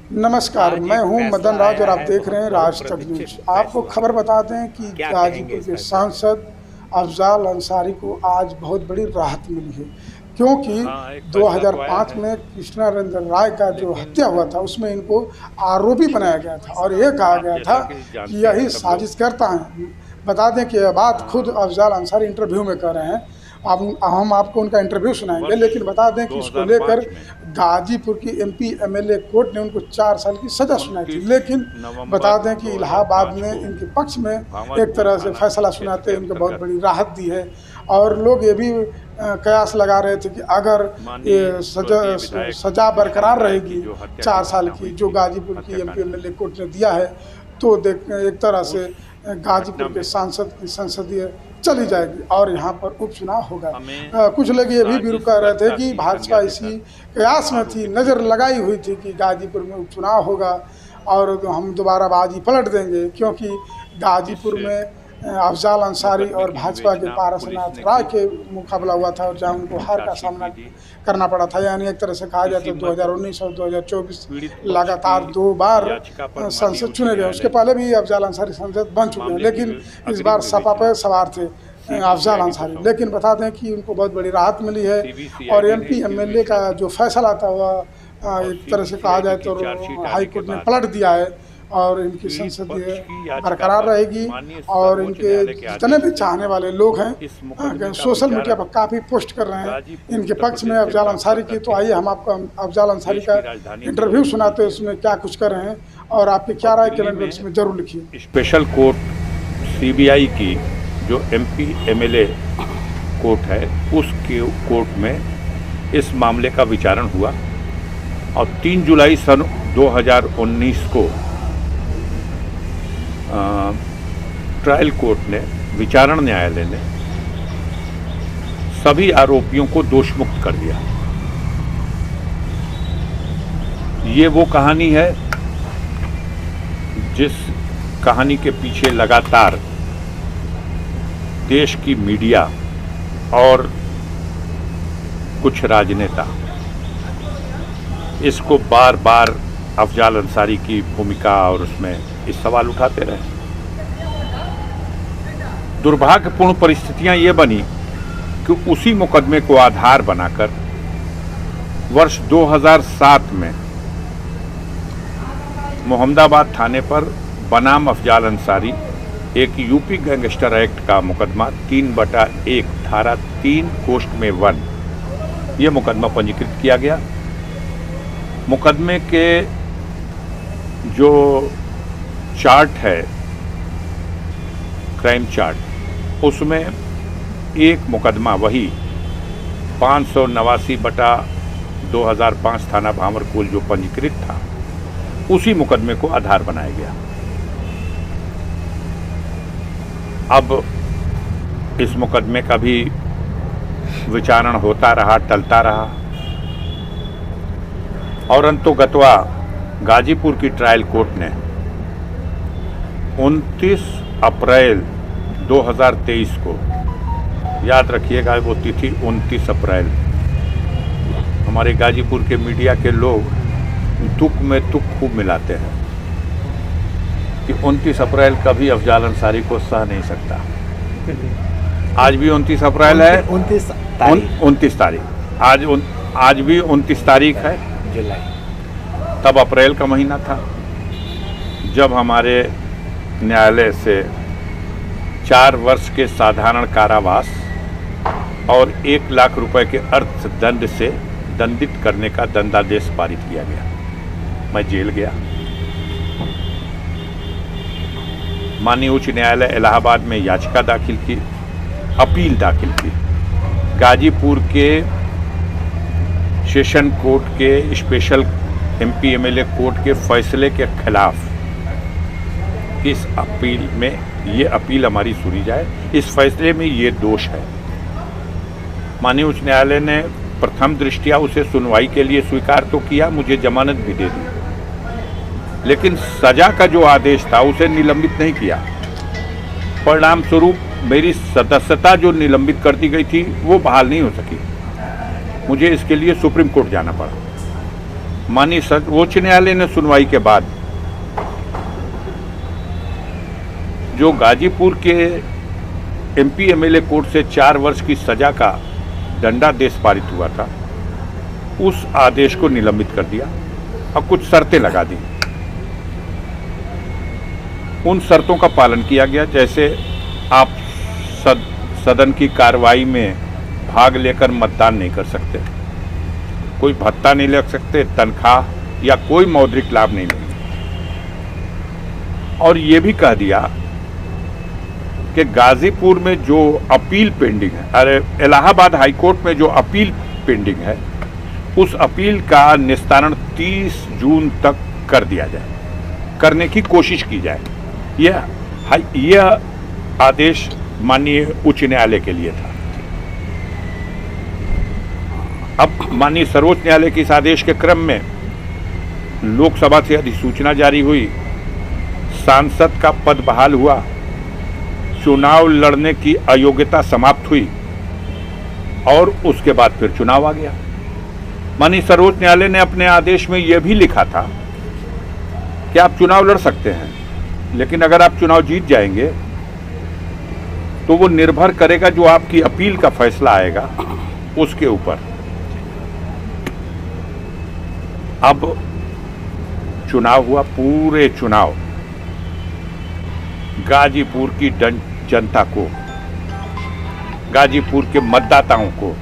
नमस्कार, आज मैं एक हूं फैसला मदन राज और आया आप है देख रहे हैं बहुत राज तक न्यूज। प्रतीक्षित आपको फैसला। खबर बता दें कि क्या कहेंगे गाजीपुर इस के बारे में? सांसद अफजाल अंसारी को आज बहुत बड़ी राहत मिली है, क्योंकि हाँ, एक फैसला तो आया 2005 है, में कृष्णानंद राय का जो लेकिन हत्या हुआ था उसमें इनको आरोपी बनाया गया था और ये कहा आप गया था जैसा कि कि जानते हैं यही सब लोग। साजिश करता है। बता दें कि यह बात खुद हाँ, अफजाल अंसारी इंटरव्यू में कह रहे हैं। हम आपको उनका इंटरव्यू सुनाएंगे, वर्ष लेकिन बता दें कि इसको लेकर 2005 में गाजीपुर की एमपी एमएलए कोर्ट ने उनको 4 साल की सजा सुनाई थी, 29 लेकिन बता नवंबर दें कि इलाहाबाद 2005 ने को इनके पक्ष में एक भावलपुर तरह से थाना फैसला क्षेत्र सुनाते के इनको बहुत अंतर्गत बड़ी राहत दी है। और लोग ये भी कयास लगा रहे थे कि अगर ये माननीय सजा स्वर्गीय विधायक सजा बरकरार कृष्णानंद राय की रहेगी जो हत्या की 4 साल घटना की, हुई जो थी, गाजीपुर की एमपी हत्याकांड की, एमएलए कोर्ट ने दिया है, तो देख एक तरह से उस गाजीपुर घटना के में सांसद की संसदीय चली जाएगी और यहाँ पर उपचुनाव होगा। हमें कुछ लोग ये भी कह रहे थे साजिशकर्ता कि की भाजपा संज्ञा इसी देकर कयास में थी, आरोपित नज़र किया गया। लगाई हुई थी कि गाजीपुर में उपचुनाव होगा और हम दोबारा बाजी पलट देंगे, क्योंकि इस गाजीपुर में अफजाल अंसारी मुकदमे और की भाजपा के विवेचना पुलिस पारसनाथ ने राय की, के मुकाबला हुआ था और जहाँ उनको हार का चार्जशीट सामना भी दी। करना पड़ा था। यानी एक तरह से कहा जाए इसी तो मध्य 2019 और 2024 पीड़ित पक्ष लगातार की 2 बार याचिका पर माननीय सांसद उच्च चुने गए। उसके न्यायालय पहले भी अफजाल अंसारी सांसद बन चुके हैं, मामले की लेकिन इस अग्रिम बार सपा विवेचना पर सवार थे अफजाल सीबीसीआईडी को अंसारी। सौंप लेकिन दी। बता दें कि उनको बहुत बड़ी राहत मिली है और सीबीसीआईडी ने एमपी इसकी एमएलए का विवेचना की जो फैसला था वह और एक तरह से कहा सीबीसीआईडी जाए की चार्जशीट तो आने हाई के कोर्ट ने बाद पलट दिया है और इनकी पीड़ित संसदीय पक्ष की याचिका बरकरार पर रहेगी। माननीय और सर्वोच्च इनके न्यायालय के जितने आदेश भी से चाहने वाले लोग हैं इस मुकदमे का सोशल मीडिया विचारण पर काफ़ी पोस्ट कर रहे हैं गाजीपुर इनके उत्तर पक्ष में प्रदेश से अफजाल ट्रांसफर अंसारी की। तो करके आइए हम आपको अफजाल अंसारी देश का की राजधानी इंटरव्यू दिल्ली सुनाते हैं, भेजे उसमें क्या कुछ कर रहे हैं और आपकी क्या और राय दिल्ली कमेंट बॉक्स में में जरूर लिखिए। स्पेशल कोर्ट सीबीआई की जो एमपी एमएलए कोर्ट है उसके कोर्ट में इस मामले का विचारण हुआ और 3 जुलाई सन 2019 को ट्रायल कोर्ट ने, विचारण न्यायालय ने सभी आरोपियों को दोषमुक्त कर दिया। ये वो कहानी है जिस कहानी के पीछे लगातार देश की मीडिया और कुछ राजनेता इसको बार बार अफजाल अंसारी की भूमिका और उसमें इस सवाल उठाते रहे। दुर्भाग्यपूर्ण परिस्थितियां ये बनी कि उसी मुकदमे को आधार बनाकर वर्ष 2007 में मोहम्मदाबाद थाने पर बनाम अफजाल अंसारी एक यूपी गैंगस्टर एक्ट का मुकदमा 3/1 धारा 3 कोष्ट में 1 ये मुकदमा पंजीकृत किया गया। मुकदमे के जो चार्ट है, क्राइम चार्ट, उसमें एक मुकदमा वही 589/2005 थाना भामरकुल जो पंजीकृत था उसी मुकदमे को आधार बनाया गया। अब इस मुकदमे का भी विचारण होता रहा, टलता रहा और अंतोगत्वा गाजीपुर की ट्रायल कोर्ट ने 29 अप्रैल 2023 को, याद रखिएगा वो तिथि 29 अप्रैल, हमारे गाजीपुर के मीडिया के लोग तुक में तुक खूब मिलाते हैं कि 29 अप्रैल कभी अफजाल अंसारी को सह नहीं सकता। आज भी 29 अप्रैल है, 29 तारीख आज भी 29 तारीख है जुलाई। तब अप्रैल का महीना था जब हमारे न्यायालय से 4 वर्ष के साधारण कारावास और 1 लाख रुपए के अर्थदंड से दंडित करने का दंडादेश पारित किया गया। मैं जेल गया। माननीय उच्च न्यायालय इलाहाबाद में याचिका दाखिल की, अपील दाखिल की। गाजीपुर के सेशन कोर्ट के स्पेशल एमपी एमएलए कोर्ट के फैसले के खिलाफ इस अपील में ये अपील हमारी सुनी जाए। इस फैसले में ये दोष है। माननीय उच्च न्यायालय ने प्रथम दृष्टया उसे सुनवाई के लिए स्वीकार तो किया, मुझे जमानत भी दे दी, लेकिन सजा का जो आदेश था उसे निलंबित नहीं किया। परिणाम स्वरूप मेरी सदस्यता जो निलंबित कर दी गई थी वो बहाल नहीं हो सकी। मुझे इसके लिए सुप्रीम कोर्ट जाना पड़ा। माननीय सर्वोच्च न्यायालय ने सुनवाई के बाद जो गाजीपुर के एमपी एमएलए कोर्ट से 4 वर्ष की सजा का दंडादेश पारित हुआ था, उस आदेश को निलंबित कर दिया और कुछ शर्तें लगा दी। उन शर्तों का पालन किया गया, जैसे आप सदन की कार्रवाई में भाग लेकर मतदान नहीं कर सकते, कोई भत्ता नहीं ले सकते, तनख्वाह या कोई मौद्रिक लाभ नहीं लेंगे। और ये भी कह दिया कि गाजीपुर में जो अपील पेंडिंग है, अरे इलाहाबाद हाईकोर्ट में जो अपील पेंडिंग है, उस अपील का निस्तारण 30 जून तक कर दिया जाए, करने की कोशिश की जाए। यह आदेश माननीय उच्च न्यायालय के लिए था। अब माननीय सर्वोच्च न्यायालय के इस आदेश के क्रम में लोकसभा से अधिसूचना जारी हुई, सांसद का पद बहाल हुआ, चुनाव लड़ने की अयोग्यता समाप्त हुई और उसके बाद फिर चुनाव आ गया। माननीय सर्वोच्च न्यायालय ने अपने आदेश में यह भी लिखा था कि आप चुनाव लड़ सकते हैं, लेकिन अगर आप चुनाव जीत जाएंगे तो वो निर्भर करेगा जो आपकी अपील का फैसला आएगा उसके ऊपर। अब चुनाव हुआ, पूरे चुनाव गाजीपुर की जनता को, गाजीपुर के मतदाताओं को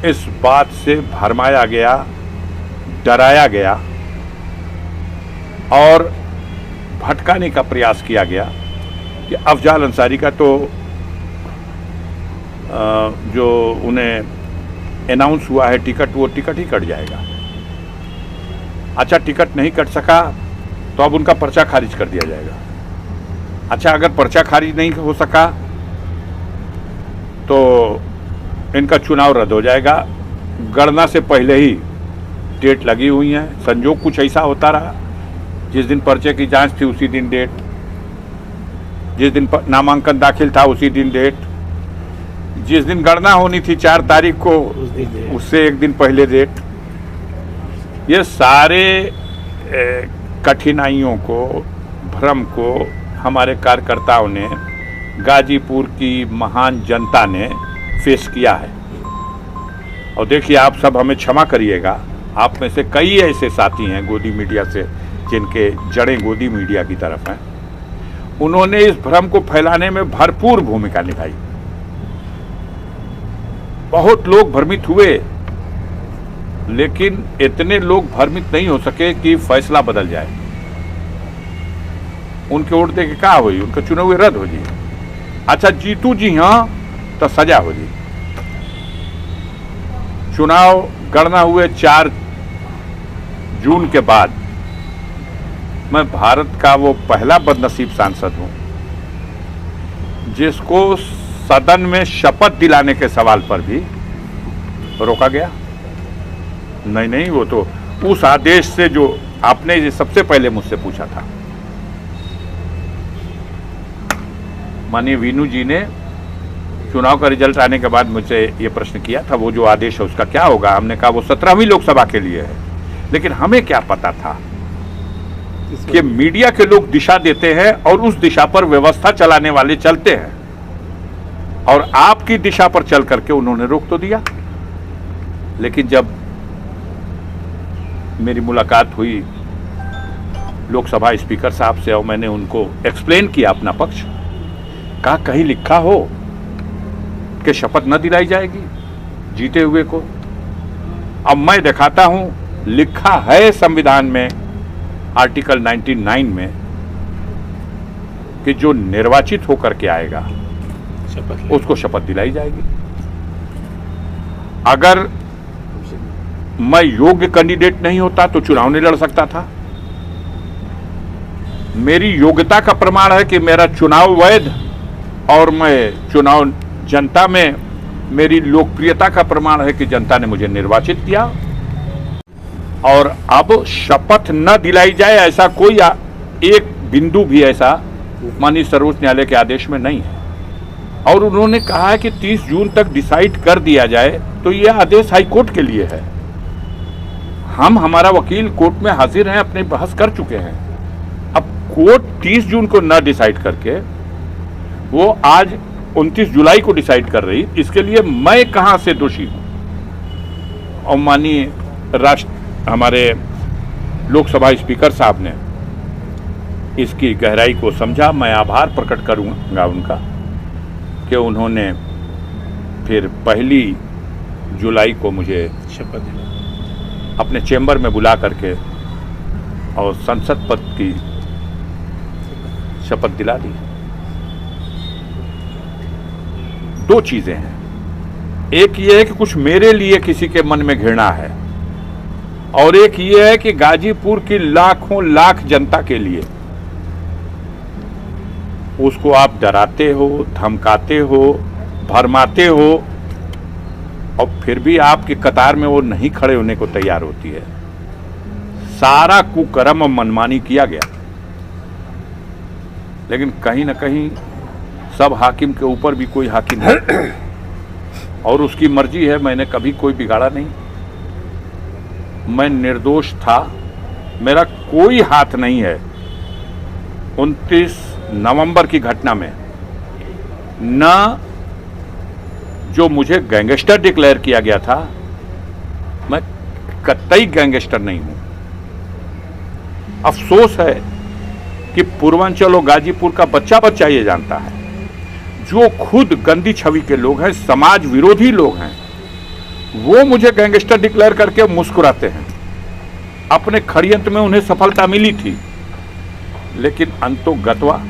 इस बात से भरमाया गया, डराया गया और भटकाने का प्रयास किया गया कि अफजाल अंसारी का तो जो उन्हें अनाउंस हुआ है टिकट, वो टिकट ही कट जाएगा। अच्छा, टिकट नहीं कट सका तो अब उनका पर्चा खारिज कर दिया जाएगा। अच्छा, अगर पर्चा खारिज नहीं हो सका तो इनका चुनाव रद्द हो जाएगा। गणना से पहले ही डेट लगी हुई है। संजोग कुछ ऐसा होता रहा, जिस दिन पर्चे की जांच थी उसी दिन डेट, जिस दिन नामांकन दाखिल था उसी दिन डेट, जिस दिन गणना होनी थी 4 तारीख को उससे एक दिन पहले डेट। ये सारे कठिनाइयों को, भ्रम को हमारे कार्यकर्ताओं ने, गाजीपुर की महान जनता ने फेस किया है। और देखिए, आप सब हमें क्षमा करिएगा, आप में से कई ऐसे साथी हैं गोदी मीडिया से जिनके जड़ें गोदी मीडिया की तरफ हैं। उन्होंने इस भ्रम को फैलाने में भरपूर भूमिका निभाई। बहुत लोग भ्रमित हुए, लेकिन इतने लोग भ्रमित नहीं हो सके कि फैसला बदल जाए। उनके वोट दे के क्या हुई, उनका चुनाव रद्द हो जी। अच्छा, जीतू जी हाँ तो सजा हो जी। चुनाव गणना हुए 4 जून के बाद मैं भारत का वो पहला बदनसीब सांसद हूं जिसको सदन में शपथ दिलाने के सवाल पर भी रोका गया। नहीं, वो तो उस आदेश से जो आपने सबसे पहले मुझसे पूछा था, माननीय वीनू जी ने चुनाव का रिजल्ट आने के बाद मुझसे ये प्रश्न किया था, वो जो आदेश है उसका क्या होगा। हमने कहा वो 17वीं लोकसभा के लिए है, लेकिन हमें क्या पता था कि मीडिया के लोग दिशा देते हैं और उस दिशा पर व्यवस्था चलाने वाले चलते हैं, और आपकी दिशा पर चल करके उन्होंने रोक तो दिया। लेकिन जब मेरी मुलाकात हुई लोकसभा स्पीकर साहब से और मैंने उनको एक्सप्लेन किया अपना पक्ष, कहा कहीं लिखा हो कि शपथ न दिलाई जाएगी जीते हुए को। अब मैं दिखाता हूं, लिखा है संविधान में आर्टिकल 99 में कि जो निर्वाचित होकर के आएगा उसको शपथ दिलाई जाएगी। अगर मैं योग्य कैंडिडेट नहीं होता तो चुनाव नहीं लड़ सकता था। मेरी योग्यता का प्रमाण है कि मेरा चुनाव वैध, और मैं चुनाव जनता में मेरी लोकप्रियता का प्रमाण है कि जनता ने मुझे निर्वाचित किया। और अब शपथ न दिलाई जाए ऐसा कोई एक बिंदु भी ऐसा माननीय सर्वोच्च न्यायालय के आदेश में नहीं है। और उन्होंने कहा है कि 30 जून तक डिसाइड कर दिया जाए, तो यह आदेश हाईकोर्ट के लिए है। हम, हमारा वकील कोर्ट में हाजिर हैं, अपनी बहस कर चुके हैं। अब कोर्ट 30 जून को न डिसाइड करके वो आज 29 जुलाई को डिसाइड कर रही, इसके लिए मैं कहां से दोषी हूं? और माननीय हमारे लोकसभा स्पीकर साहब ने इसकी गहराई को समझा। मैं आभार प्रकट करूंगा उनका कि उन्होंने फिर 1 जुलाई को मुझे शपथ अपने चेंबर में बुला करके और संसद पद की शपथ दिला दी। 2 चीजें हैं, एक ये है कि कुछ मेरे लिए किसी के मन में घृणा है, और एक ये है कि गाजीपुर की लाखों लाख जनता के लिए उसको आप डराते हो, धमकाते हो, भरमाते हो, और फिर भी आपकी कतार में वो नहीं खड़े होने को तैयार होती है। सारा कुकर्म और मनमानी किया गया, लेकिन कहीं ना कहीं सब हाकिम के ऊपर भी कोई हाकिम है और उसकी मर्जी है। मैंने कभी कोई बिगाड़ा नहीं, मैं निर्दोष था, मेरा कोई हाथ नहीं है। 29 नवंबर की घटना में न जो मुझे गैंगस्टर डिक्लेयर किया गया था, मैं कतई गैंगस्टर नहीं हूं। अफसोस है कि पूर्वांचल और गाजीपुर का बच्चा बच्चा ये जानता है, जो खुद गंदी छवि के लोग हैं, समाज विरोधी लोग हैं, वो मुझे गैंगस्टर डिक्लेयर करके मुस्कुराते हैं। अपने षड्यंत्र में उन्हें सफलता मिली थी, लेकिन अंतोगत्वा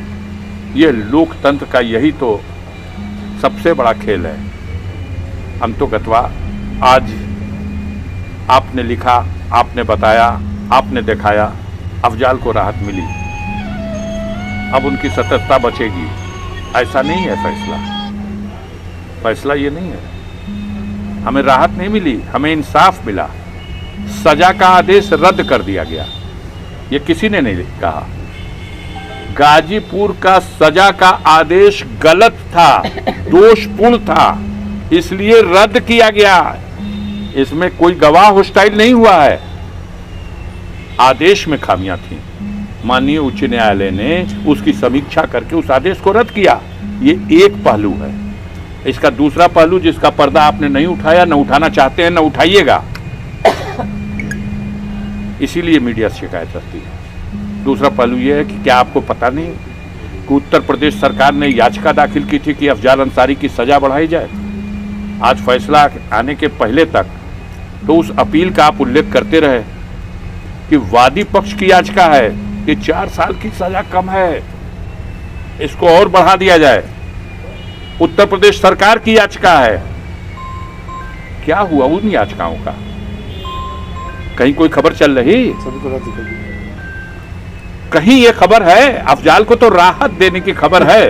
ये लोकतंत्र का यही तो सबसे बड़ा खेल है। अंतोगत्वा आज आपने लिखा, आपने बताया, आपने दिखाया, अफजाल को राहत मिली, अब उनकी सतर्कता बचेगी, ऐसा नहीं है फैसला ये नहीं है। हमें राहत नहीं मिली, हमें इंसाफ मिला, सजा का आदेश रद्द कर दिया गया, ये किसी ने नहीं कहा। गाजीपुर का सजा का आदेश गलत था, दोषपूर्ण था, इसलिए रद्द किया गया। इसमें कोई गवाह हॉस्टाइल नहीं हुआ है, आदेश में खामियां थी। माननीय उच्च न्यायालय ने उसकी समीक्षा करके उस आदेश को रद्द किया। ये एक पहलू है। इसका दूसरा पहलू जिसका पर्दा आपने नहीं उठाया, न उठाना चाहते हैं, न उठाइएगा, इसीलिए मीडिया से शिकायत करती है। दूसरा पहलू यह है कि क्या आपको पता नहीं कि उत्तर प्रदेश सरकार ने याचिका दाखिल की थी कि अफजाल अंसारी की सजा बढ़ाई जाए। आज फैसला आने के पहले तक तो उस अपील का आप उल्लेख करते रहे कि वादी पक्ष की याचिका है कि 4 साल की सजा कम है, इसको और बढ़ा दिया जाए। उत्तर प्रदेश सरकार की याचिका है। क्या हुआ उन याचिकाओं का? कहीं कोई खबर चल रही? कहीं ये खबर है? अफजाल को तो राहत देने की खबर है,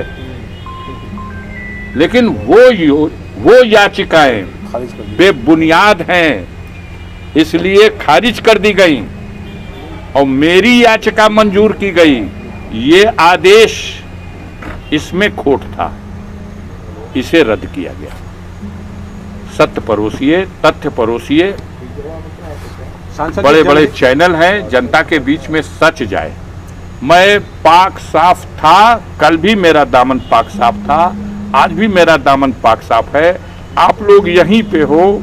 लेकिन वो याचिकाएं बेबुनियाद हैं, इसलिए खारिज कर दी गई और मेरी याचिका मंजूर की गई। ये आदेश, इसमें खोट था, इसे रद्द किया गया। सत्य परोसिए, तथ्य परोसिए, बड़े बड़े चैनल हैं, जनता के बीच में सच जाए। मैं पाक साफ था, कल भी मेरा दामन पाक साफ था, आज भी मेरा दामन पाक साफ है। आप लोग यहीं पे हो,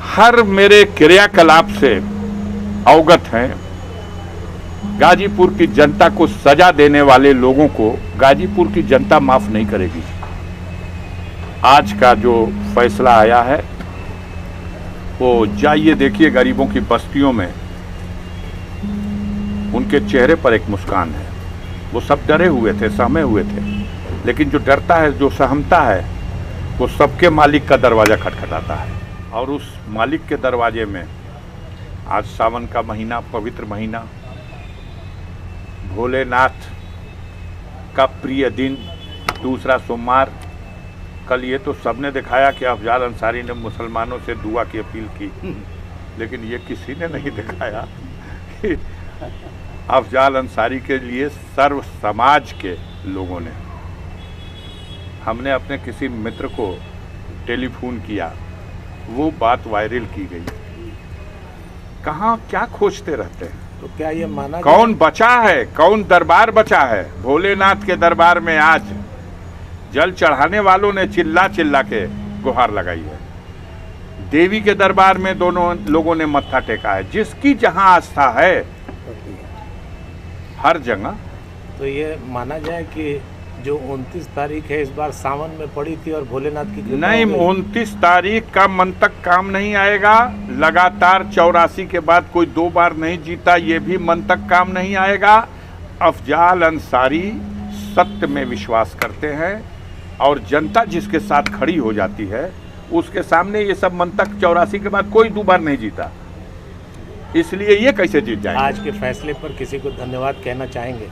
हर मेरे क्रियाकलाप से अवगत हैं। गाजीपुर की जनता को सजा देने वाले लोगों को गाजीपुर की जनता माफ नहीं करेगी। आज का जो फैसला आया है वो जाइए देखिए गरीबों की बस्तियों में, उनके चेहरे पर एक मुस्कान है। वो सब डरे हुए थे, सहमे हुए थे, लेकिन जो डरता है, जो सहमता है, वो सबके मालिक का दरवाज़ा खटखटाता है। और उस मालिक के दरवाजे में आज सावन का महीना, पवित्र महीना, भोलेनाथ का प्रिय दिन, दूसरा सोमवार। कल ये तो सबने दिखाया कि अफजाल अंसारी ने मुसलमानों से दुआ की अपील की, लेकिन ये किसी ने नहीं दिखाया कि अफजाल अंसारी के लिए सर्व समाज के लोगों ने, हमने अपने किसी मित्र को टेलीफोन किया, वो बात वायरल की गई। कहाँ क्या खोजते रहते हैं? तो क्या ये माना कौन बचा है, कौन दरबार बचा है? भोलेनाथ के दरबार में आज जल चढ़ाने वालों ने चिल्ला चिल्ला के गुहार लगाई है। देवी के दरबार में दोनों लोगों ने मत्था टेका है। जिसकी जहां आस्था है हर जगह। तो ये माना जाए कि जो 29 तारीख है इस बार सावन में पड़ी थी और भोलेनाथ की कृपा नहीं, हो गई। 29 तारीख का मन तक काम नहीं आएगा। लगातार 84 के बाद कोई 2 बार नहीं जीता, ये भी मन तक काम नहीं आएगा। अफजाल अंसारी सत्य में विश्वास करते हैं और जनता जिसके साथ खड़ी हो जाती है उसके सामने ये सब मन तक 84 के बाद कोई 2 बार नहीं जीता, इसलिए ये कैसे जीत जाएंगे? आज के फैसले पर किसी को धन्यवाद कहना चाहेंगे?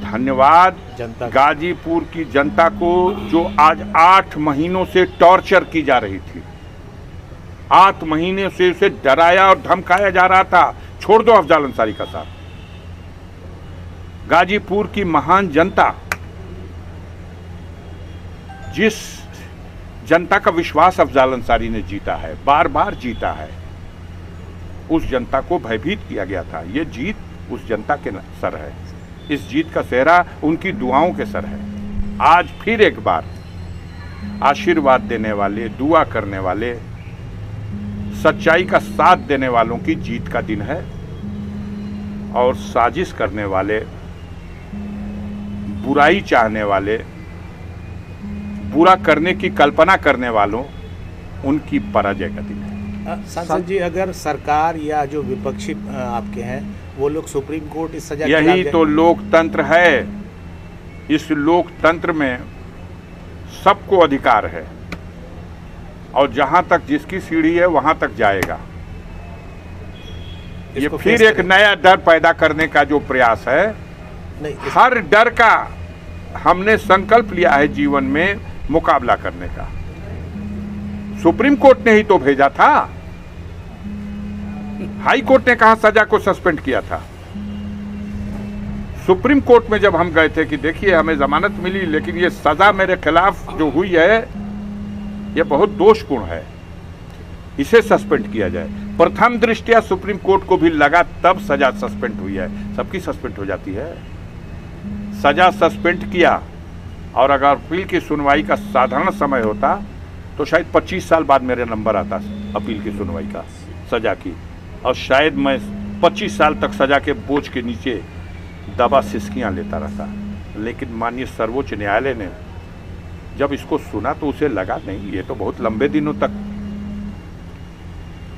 धन्यवाद जनता गाजीपुर की जनता को, जो आज 8 महीनों से टॉर्चर की जा रही थी। 8 महीने से उसे डराया और धमकाया जा रहा था। छोड़ दो अफजाल अंसारी का साथ। गाजीपुर की महान जनता, जिस जनता का विश्वास अफजाल अंसारी ने जीता है, बार बार जीता है, उस जनता को भयभीत किया गया था। ये जीत उस जनता के सर है। इस जीत का सेहरा उनकी दुआओं के सर है। आज फिर एक बार आशीर्वाद देने वाले, दुआ करने वाले, सच्चाई का साथ देने वालों की जीत का दिन है और साजिश करने वाले, बुराई चाहने वाले, बुरा करने की कल्पना करने वालों, उनकी पराजय का दिन है। सांसद जी, अगर सरकार या जो विपक्षी आपके हैं वो लोग सुप्रीम कोर्ट इस सजा यही तो लोकतंत्र है। इस लोकतंत्र में सबको अधिकार है और जहां तक जिसकी सीढ़ी है वहां तक जाएगा। ये फिर एक नया डर पैदा करने का जो प्रयास है। नहीं, हर डर का हमने संकल्प लिया है जीवन में मुकाबला करने का। सुप्रीम कोर्ट ने ही तो भेजा था। हाई कोर्ट ने कहा सजा को सस्पेंड किया था। सुप्रीम कोर्ट में जब हम गए थे कि देखिए हमें जमानत मिली लेकिन ये सजा मेरे खिलाफ जो हुई है ये बहुत दोषपूर्ण है, इसे सस्पेंड किया जाए। प्रथम दृष्टया सुप्रीम कोर्ट को भी लगा तब सजा सस्पेंड हुई है। सबकी सस्पेंड हो जाती है। सजा सस्पेंड किया और अगर अपील की सुनवाई का साधारण समय होता तो शायद 25 साल बाद मेरे नंबर आता अपील की सुनवाई का, सजा की, और शायद मैं 25 साल तक सजा के बोझ के नीचे दबा सिसकियां लेता रहता। लेकिन माननीय सर्वोच्च न्यायालय ने जब इसको सुना तो उसे लगा नहीं, ये तो बहुत लंबे दिनों तक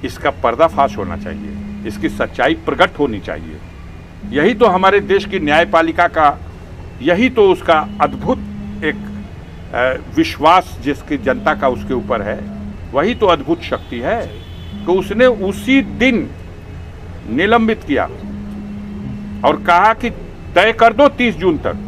इसका पर्दाफाश होना चाहिए, इसकी सच्चाई प्रकट होनी चाहिए। यही तो हमारे देश की न्यायपालिका का, यही तो उसका अद्भुत एक विश्वास जिसकी जनता का उसके ऊपर है, वही तो अद्भुत शक्ति है। तो उसने उसी दिन निलंबित किया और कहा कि तय कर दो 30 जून तक।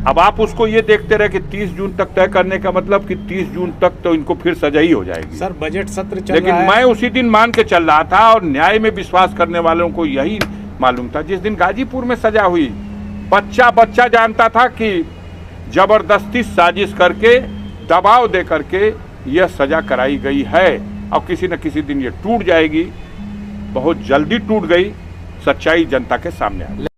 अब आप उसको ये देखते रहे कि 30 जून तक तय करने का मतलब कि 30 जून तक तो इनको फिर सजा ही हो जाएगी। सर, बजट सत्र चल लेकिन रहा है। मैं उसी दिन मान के चल रहा था और न्याय में विश्वास करने वालों को यही मालूम था। जिस दिन गाजीपुर में सजा हुई, बच्चा जानता था कि जबरदस्ती साजिश करके, दबाव दे करके यह सजा कराई गई है और किसी न किसी दिन ये टूट जाएगी। बहुत जल्दी टूट गई। सच्चाई जनता के सामने आ गई।